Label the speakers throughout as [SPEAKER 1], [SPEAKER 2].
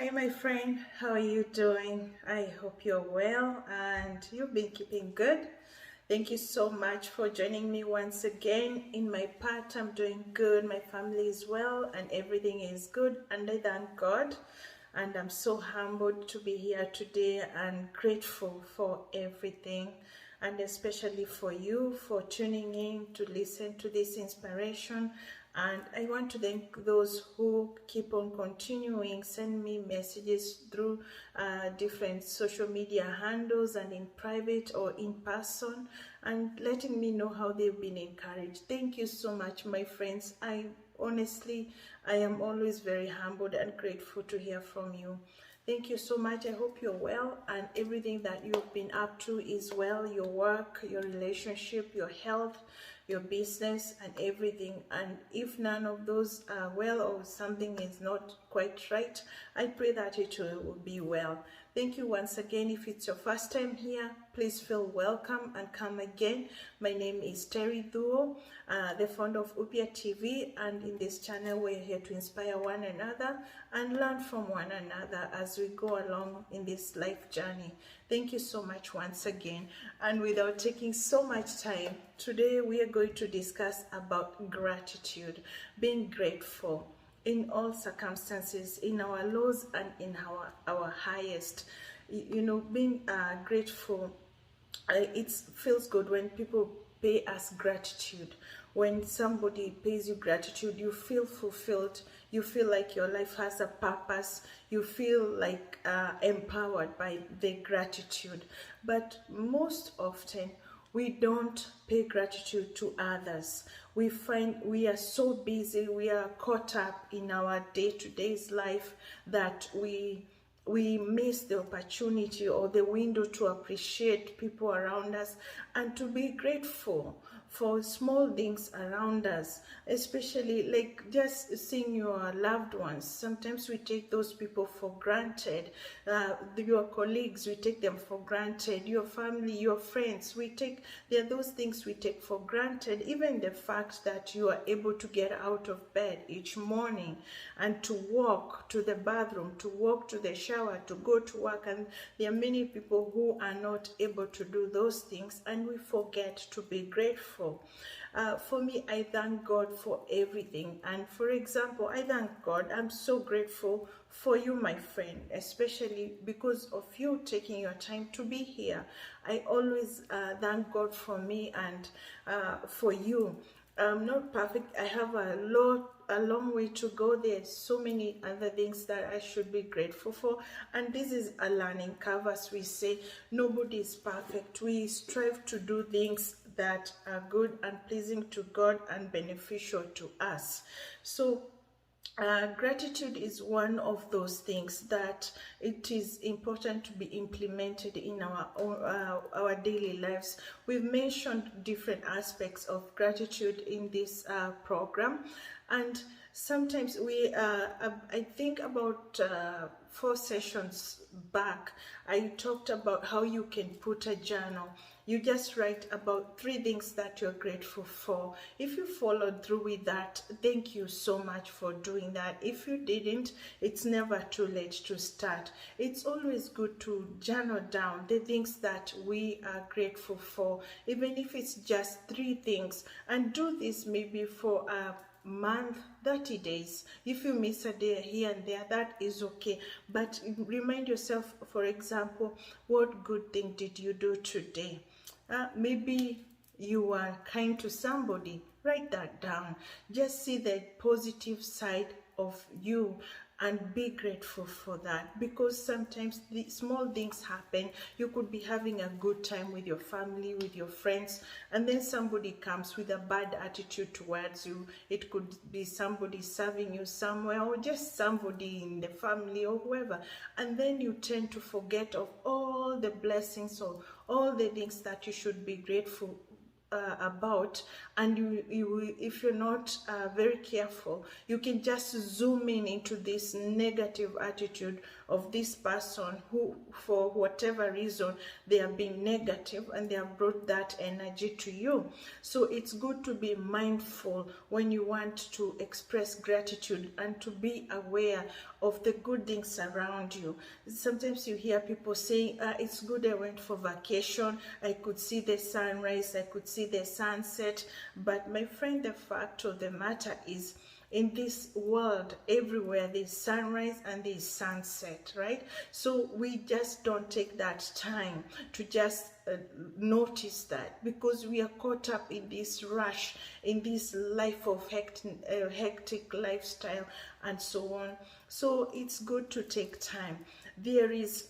[SPEAKER 1] Hi, my friend. How are you doing? I hope you're well and you've been keeping good. Thank you so much for joining me once again. In my part, I'm doing good. My family is well and everything is good. And I thank God. And I'm so humbled to be here today and grateful for everything. And especially for you for tuning in to listen to this inspiration. And I want to thank those who keep on continuing, send me messages through different social media handles and in private or in person, and letting me know how they've been encouraged. Thank you so much, my friends. Honestly, I am always very humbled and grateful to hear from you. Thank you so much. I hope you're well and everything that you've been up to is well. Your work, your relationship, your health, your business and everything. And if none of those are well or something is not quite right, I pray that it will be well. Thank you once again. If it's your first time here, please feel welcome and come again. My name is Terry Duo, the founder of Upia TV, and in this channel we're here to inspire one another and learn from one another as we go along in this life journey. Thank you so much once again. And without taking so much time, today we are going to discuss about gratitude, being grateful in all circumstances, in our lows and in our highest. You know, being grateful, it feels good when people pay us gratitude. When somebody pays you gratitude, you feel fulfilled. You feel like your life has a purpose. You feel like empowered by the gratitude. But most often, we don't pay gratitude to others. We find we are so busy, we are caught up in our day-to-day life that we miss the opportunity or the window to appreciate people around us and to be grateful for small things around us, especially like just seeing your loved ones. Sometimes we take those people for granted. Your colleagues, we take them for granted. Your family, your friends, there are those things we take for granted. Even the fact that you are able to get out of bed each morning and to walk to the bathroom, to walk to the shower, to go to work. And there are many people who are not able to do those things, and we forget to be grateful. For me, I thank God for everything. And for example, I thank God. I'm so grateful for you, my friend, especially because of you taking your time to be here. I always thank God for me and for you. I'm not perfect. I have a long way to go. There's so many other things that I should be grateful for, and this is a learning curve. As we say, nobody is perfect. We strive to do things that are good and pleasing to God and beneficial to us. So gratitude is one of those things that it is important to be implemented in our daily lives. We've mentioned different aspects of gratitude in this program, and sometimes I think about 4 sessions back, I talked about how you can put a journal. You just write about 3 things that you're grateful for. If you followed through with that, thank you so much for doing that. If you didn't, it's never too late to start. It's always good to journal down the things that we are grateful for, even if it's just 3 things. And do this maybe for a month, 30 days. If you miss a day here and there, that is okay. But remind yourself, for example, what good thing did you do today? Maybe you were kind to somebody. Write that down. Just see the positive side of you and be grateful for that, because sometimes the small things happen. You could be having a good time with your family, with your friends, and then somebody comes with a bad attitude towards you. It could be somebody serving you somewhere, or just somebody in the family or whoever, and then you tend to forget of all the blessings or all the things that you should be grateful about, and if you're not very careful, you can just zoom in into this negative attitude of this person who, for whatever reason, they have been negative and they have brought that energy to you. So it's good to be mindful when you want to express gratitude and to be aware of the good things around you. Sometimes you hear people saying, it's good I went for vacation, I could see the sunrise, I could see the sunset. But my friend, the fact of the matter is, in this world, everywhere there's sunrise and there's sunset, right? So we just don't take that time to just notice that, because we are caught up in this rush, in this life of hectic lifestyle and so on. So it's good to take time. There is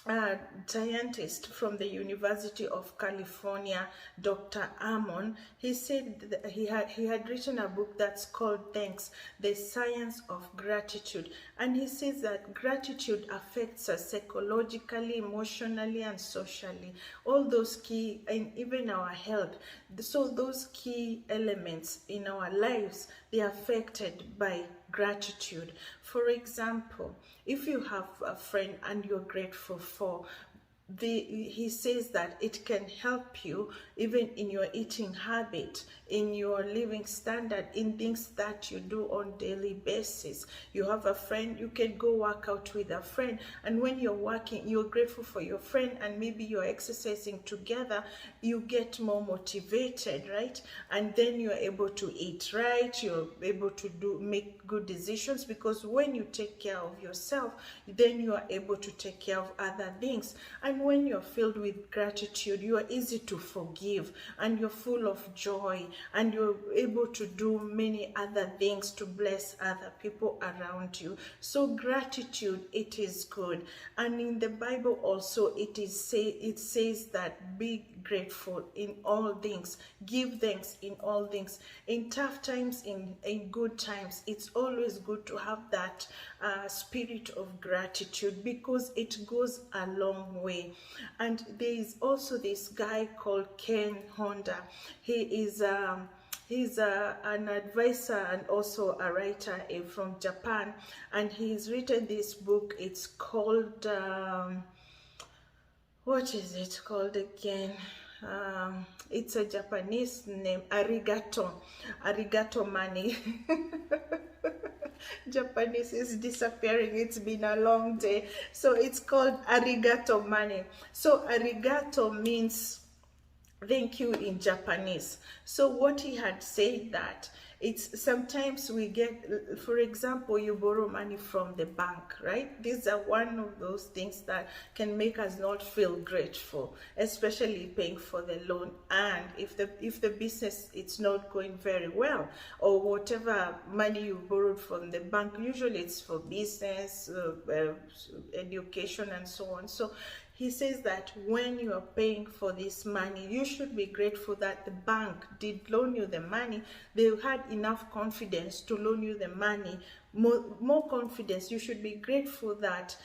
[SPEAKER 1] a scientist from the University of California, Dr. Amon. He said that he had written a book that's called Thanks, the Science of Gratitude. And he says that gratitude affects us psychologically, emotionally, and socially. All those key, and even our health. So those key elements in our lives, they are affected by gratitude. For example, if you have a friend and you're grateful for, he says that it can help you even in your eating habit, in your living standard, in things that you do on daily basis. You have a friend, you can go work out with a friend, and when you're working, you're grateful for your friend, and maybe you're exercising together, you get more motivated, right? And then you're able to eat right, you're able to make good decisions, because when you take care of yourself, then you are able to take care of other things. And when you're filled with gratitude, you are easy to forgive, and you're full of joy, and you're able to do many other things to bless other people around you. So gratitude, it is good. And in the Bible also, it says that be grateful in all things, give thanks in all things, in tough times, in good times. It's always good to have that spirit of gratitude, because it goes a long way. And there is also this guy called Ken Honda. He's an advisor and also a writer from Japan, and he's written this book. It's called what is it called again? It's a Japanese name, Arigato Money. Japanese is disappearing. It's been a long day. So it's called Arigato Money. So arigato means thank you in Japanese. So what he had said that it's sometimes we get, for example, you borrow money from the bank, right? These are one of those things that can make us not feel grateful, especially paying for the loan. And if the business it's not going very well, or whatever money you borrowed from the bank, usually it's for business, education, and so on. So he says that when you are paying for this money, you should be grateful that the bank did loan you the money. They had enough confidence to loan you the money, more confidence. You should be grateful that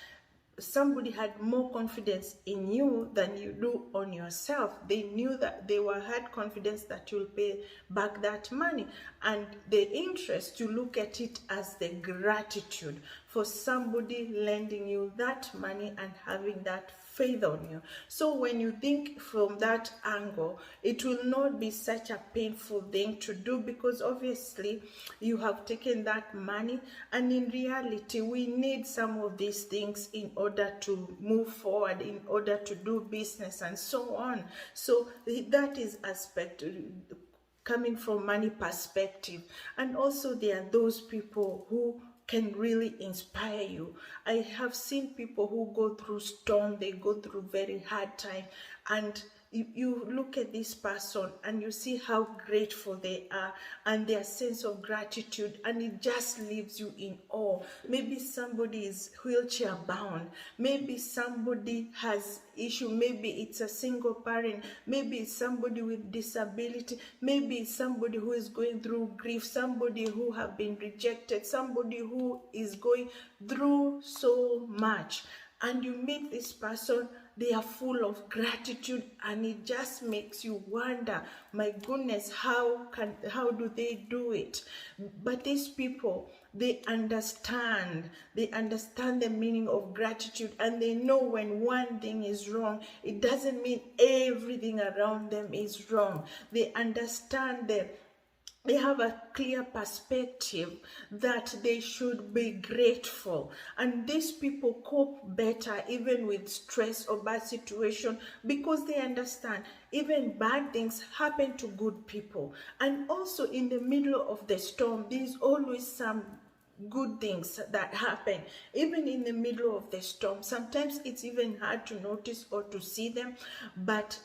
[SPEAKER 1] somebody had more confidence in you than you do on yourself. They knew that they had confidence that you'll pay back that money. And the interest, you look at it as the gratitude for somebody lending you that money and having that faith on you. So when you think from that angle, it will not be such a painful thing to do, because obviously you have taken that money, and in reality we need some of these things in order to move forward, in order to do business and so on. So that is aspect coming from money perspective. And also there are those people who can really inspire you. I have seen people who go through storm, they go through very hard time, and you look at this person and you see how grateful they are and their sense of gratitude, and it just leaves you in awe. Maybe somebody is wheelchair bound, maybe somebody has issue, maybe it's a single parent, maybe it's somebody with disability, maybe it's somebody who is going through grief, somebody who have been rejected, somebody who is going through so much, and you meet this person, they are full of gratitude, and it just makes you wonder, my goodness, how do they do it? But these people, they understand the meaning of gratitude, and they know when one thing is wrong, it doesn't mean everything around them is wrong. They understand that they have a clear perspective that they should be grateful, and these people cope better even with stress or bad situation, because they understand even bad things happen to good people, and also in the middle of the storm there's always some good things that happen even in the middle of the storm. Sometimes it's even hard to notice or to see them, but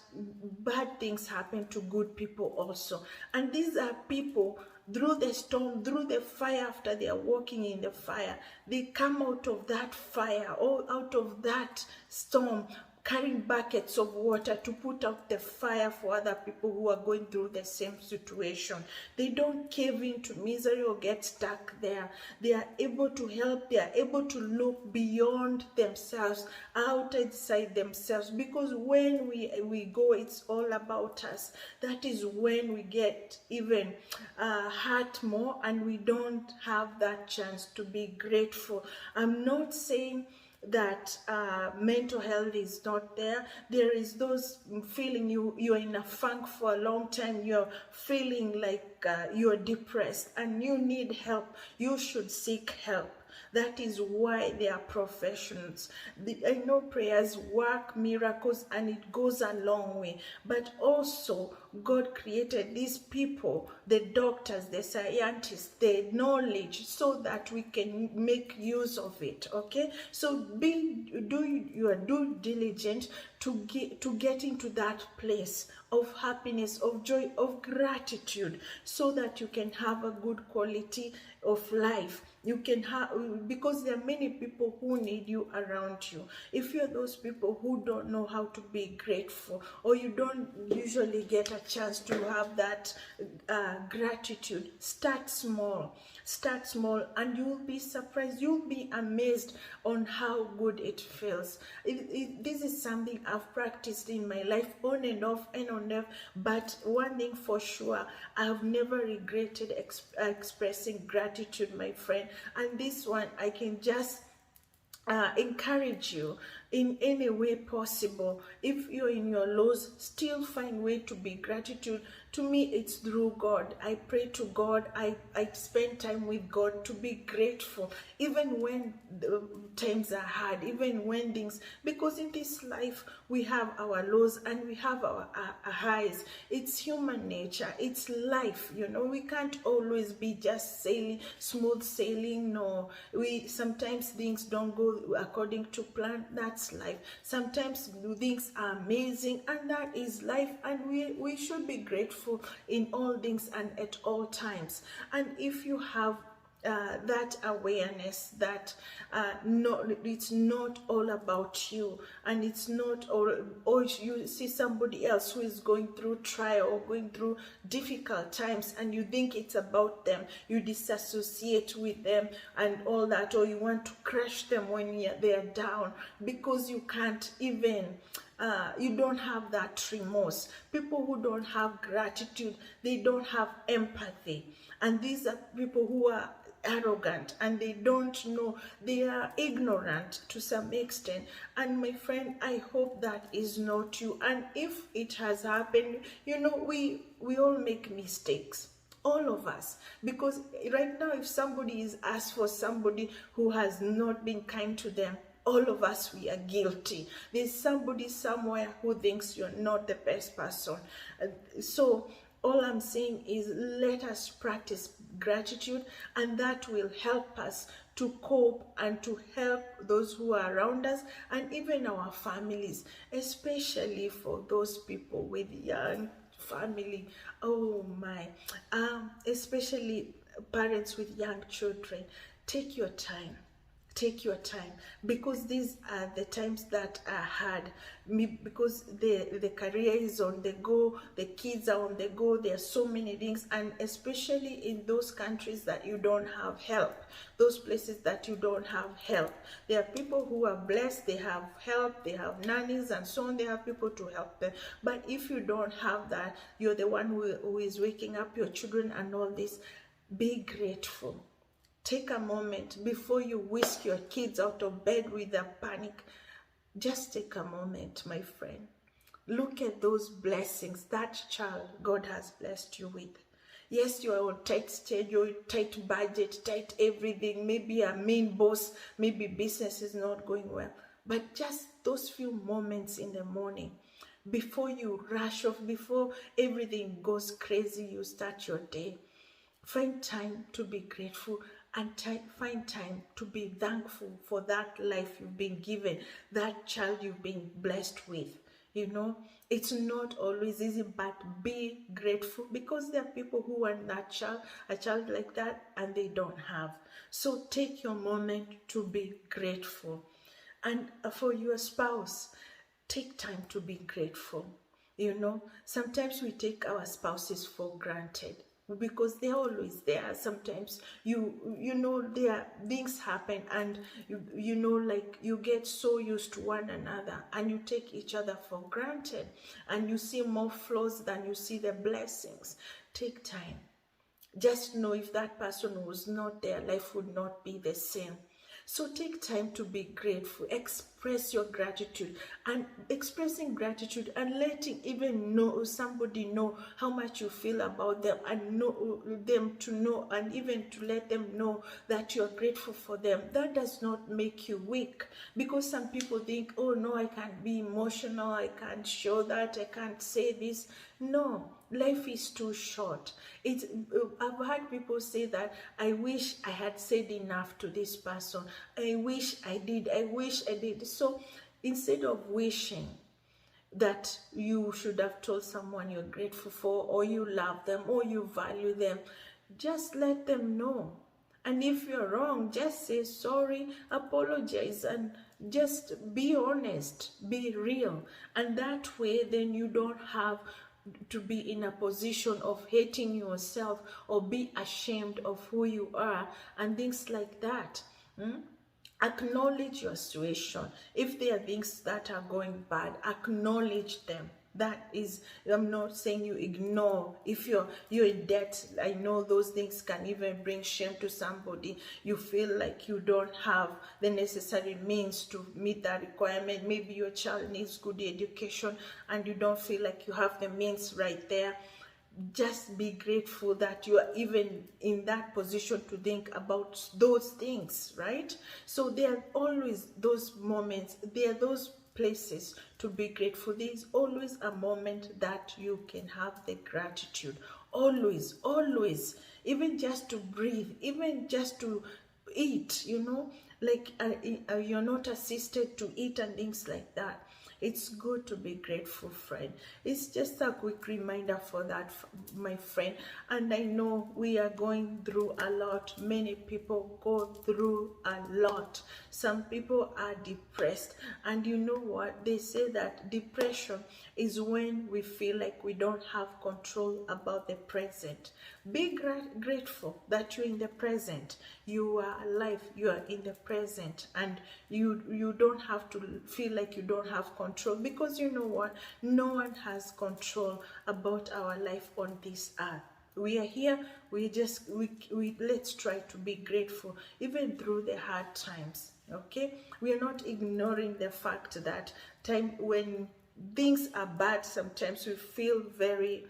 [SPEAKER 1] bad things happen to good people also. And these are people, through the storm, through the fire, after they are walking in the fire, they come out of that fire or out of that storm carrying buckets of water to put out the fire for other people who are going through the same situation. They don't cave into misery or get stuck there. They are able to help. They are able to look beyond themselves, outside themselves, because when we go, it's all about us. That is when we get even hurt more, and we don't have that chance to be grateful. I'm not saying that mental health is not there. There is those feeling you're in a funk for a long time, you're feeling like you're depressed and you need help. You should seek help. That is why they are professionals. I know prayers work miracles, and it goes a long way. But also, God created these people, the doctors, the scientists, the knowledge, so that we can make use of it. Okay, so do your due diligence to get into that place of happiness, of joy, of gratitude, so that you can have a good quality of life. You can have, because there are many people who need you around you. If you're those people who don't know how to be grateful, or you don't usually get a chance to have that gratitude, start small. Start small, and you'll be surprised, you'll be amazed on how good it feels. This is something I've practiced in my life on and off and on and off, but one thing for sure, I've never regretted expressing gratitude, my friend. And this one, I can just encourage you in any way possible. If you're in your lows, still find way to be gratitude. To me, it's through God. I pray to God. I spend time with God to be grateful, even when the times are hard, even when things, because in this life we have our lows and we have our highs. It's human nature. It's life. You know, we can't always be just sailing, smooth sailing. No, sometimes things don't go according to plan. That's life. Sometimes things are amazing, and that is life, and we should be grateful in all things and at all times. And if you have that awareness that it's not all about you, and it's not all, or you see somebody else who is going through trial or going through difficult times, and you think it's about them, you disassociate with them and all that, or you want to crush them when they're down, because you can't even you don't have that remorse. People who don't have gratitude, they don't have empathy, and these are people who are arrogant, and they don't know, they are ignorant to some extent. And my friend, I hope that is not you. And if it has happened, you know, we all make mistakes, all of us, because right now, if somebody is asked for somebody who has not been kind to them, all of us, we are guilty. There's somebody somewhere who thinks you're not the best person. So all I'm saying is, let us practice gratitude, and that will help us to cope and to help those who are around us, and even our families, especially for those people with young family. Oh my, especially parents with young children. Take your time. Take your time, because these are the times that are hard, because the career is on the go, the kids are on the go, there are so many things, and especially in those countries that you don't have help, those places that you don't have help. There are people who are blessed, they have help, they have nannies and so on, they have people to help them. But if you don't have that, you're the one who is waking up your children and all this. Be grateful. Take a moment before you whisk your kids out of bed with a panic. Just take a moment, my friend. Look at those blessings that child God has blessed you with. Yes, you are on tight schedule, tight budget, tight everything. Maybe a mean boss, maybe business is not going well. But just those few moments in the morning, before you rush off, before everything goes crazy, you start your day. Find time to be grateful and find time to be thankful for that life you've been given, that child you've been blessed with. You know, it's not always easy, but be grateful, because there are people who want that child, a child like that, and they don't have. So take your moment to be grateful. And for your spouse, take time to be grateful. You know, sometimes we take our spouses for granted because they're always there. Sometimes you know, there things happen, and you know, like, you get so used to one another and you take each other for granted, and you see more flaws than you see the blessings. Take time. Just know, if that person was not there, life would not be the same. So take time to be grateful. Express your gratitude, and expressing gratitude and letting even know somebody know how much you feel about them, and know them to know, and even to let them know that you're grateful for them. That does not make you weak, because some people think, oh no, I can't be emotional, I can't show that, I can't say this. No, life is too short. I've heard people say that, I wish I had said enough to this person. I wish I did. I wish I did. So instead of wishing that you should have told someone you're grateful for, or you love them, or you value them, just let them know. And if you're wrong, just say sorry, apologize, and just be honest, be real. And that way, then you don't have to be in a position of hating yourself or be ashamed of who you are and things like that. Acknowledge your situation. If there are things that are going bad, acknowledge them. That is, I'm not saying you ignore. If you're in debt, I know those things can even bring shame to somebody. You feel like you don't have the necessary means to meet that requirement. Maybe your child needs good education and you don't feel like you have the means right there. Just be grateful that you are even in that position to think about those things, right? So there are always those moments, there are those places to be grateful. There is always a moment that you can have the gratitude. Always, always. Even just to breathe, even just to eat, you know, like you're not assisted to eat and things like that. It's good to be grateful, friend. It's just a quick reminder for that, my friend. And I know we are going through a lot. Many people go through a lot. Some people are depressed. And you know what? They say that depression is when we feel like we don't have control about the present. Be grateful that you're in the present. You are alive. You are in the present. And you don't have to feel like you don't have control, because you know what? No one has control about our life on this earth. We are here. We let's try to be grateful even through the hard times. Okay, we are not ignoring the fact that when things are bad, sometimes we feel very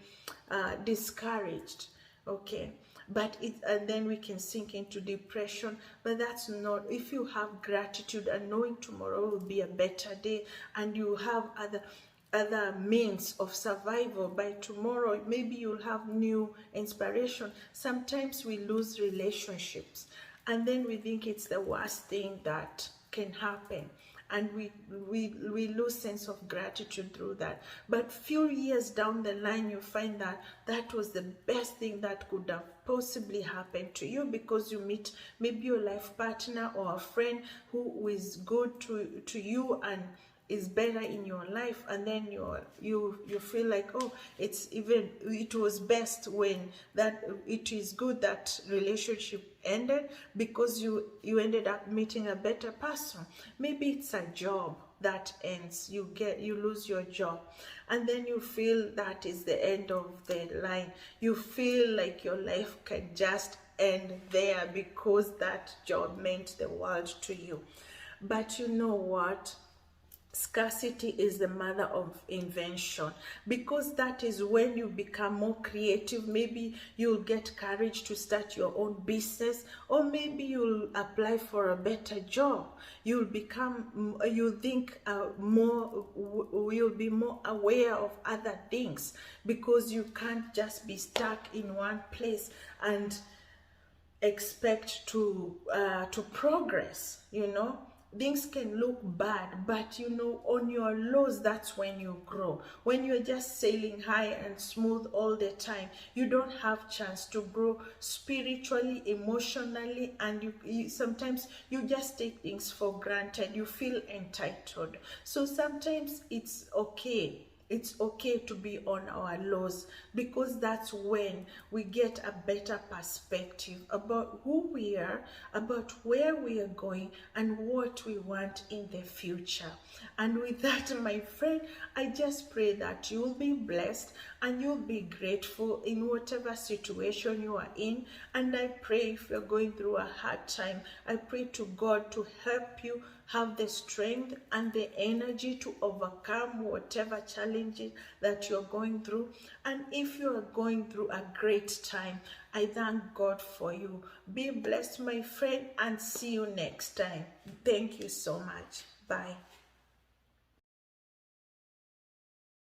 [SPEAKER 1] discouraged. Okay, but and then we can sink into depression. But that's not. If you have gratitude and knowing tomorrow will be a better day, and you have other means of survival, by tomorrow maybe you'll have new inspiration. Sometimes we lose relationships, and then we think it's the worst thing that can happen, and we lose sense of gratitude through that. But few years down the line, you find that that was the best thing that could have possibly happened to you, because you meet maybe your life partner or a friend who is good to you and is better in your life, and then you feel like, oh, it was best when that it is good that relationship ended, because you ended up meeting a better person. Maybe it's a job that ends, you lose your job, and then you feel that is the end of the line. You feel like your life can just end there because that job meant the world to you. But you know what? Scarcity is the mother of invention, because that is when you become more creative. Maybe you'll get courage to start your own business, or maybe you'll apply for a better job. You'll become, you'll think you'll be more aware of other things, because you can't just be stuck in one place and expect to progress. Things can look bad, but on your lows, that's when you grow. When you're just sailing high and smooth all the time, you don't have chance to grow spiritually, emotionally, and you sometimes you just take things for granted. You feel entitled. So sometimes it's okay to be on our lows, because that's when we get a better perspective about who we are, about where we are going, and what we want in the future. And with that, my friend, I just pray that you'll be blessed and you'll be grateful in whatever situation you are in. And I pray, if you're going through a hard time, I pray to God to help you have the strength and the energy to overcome whatever challenges that you're going through. And if you are going through a great time, I thank God for you. Be blessed, my friend, and see you next time. Thank you so much. Bye.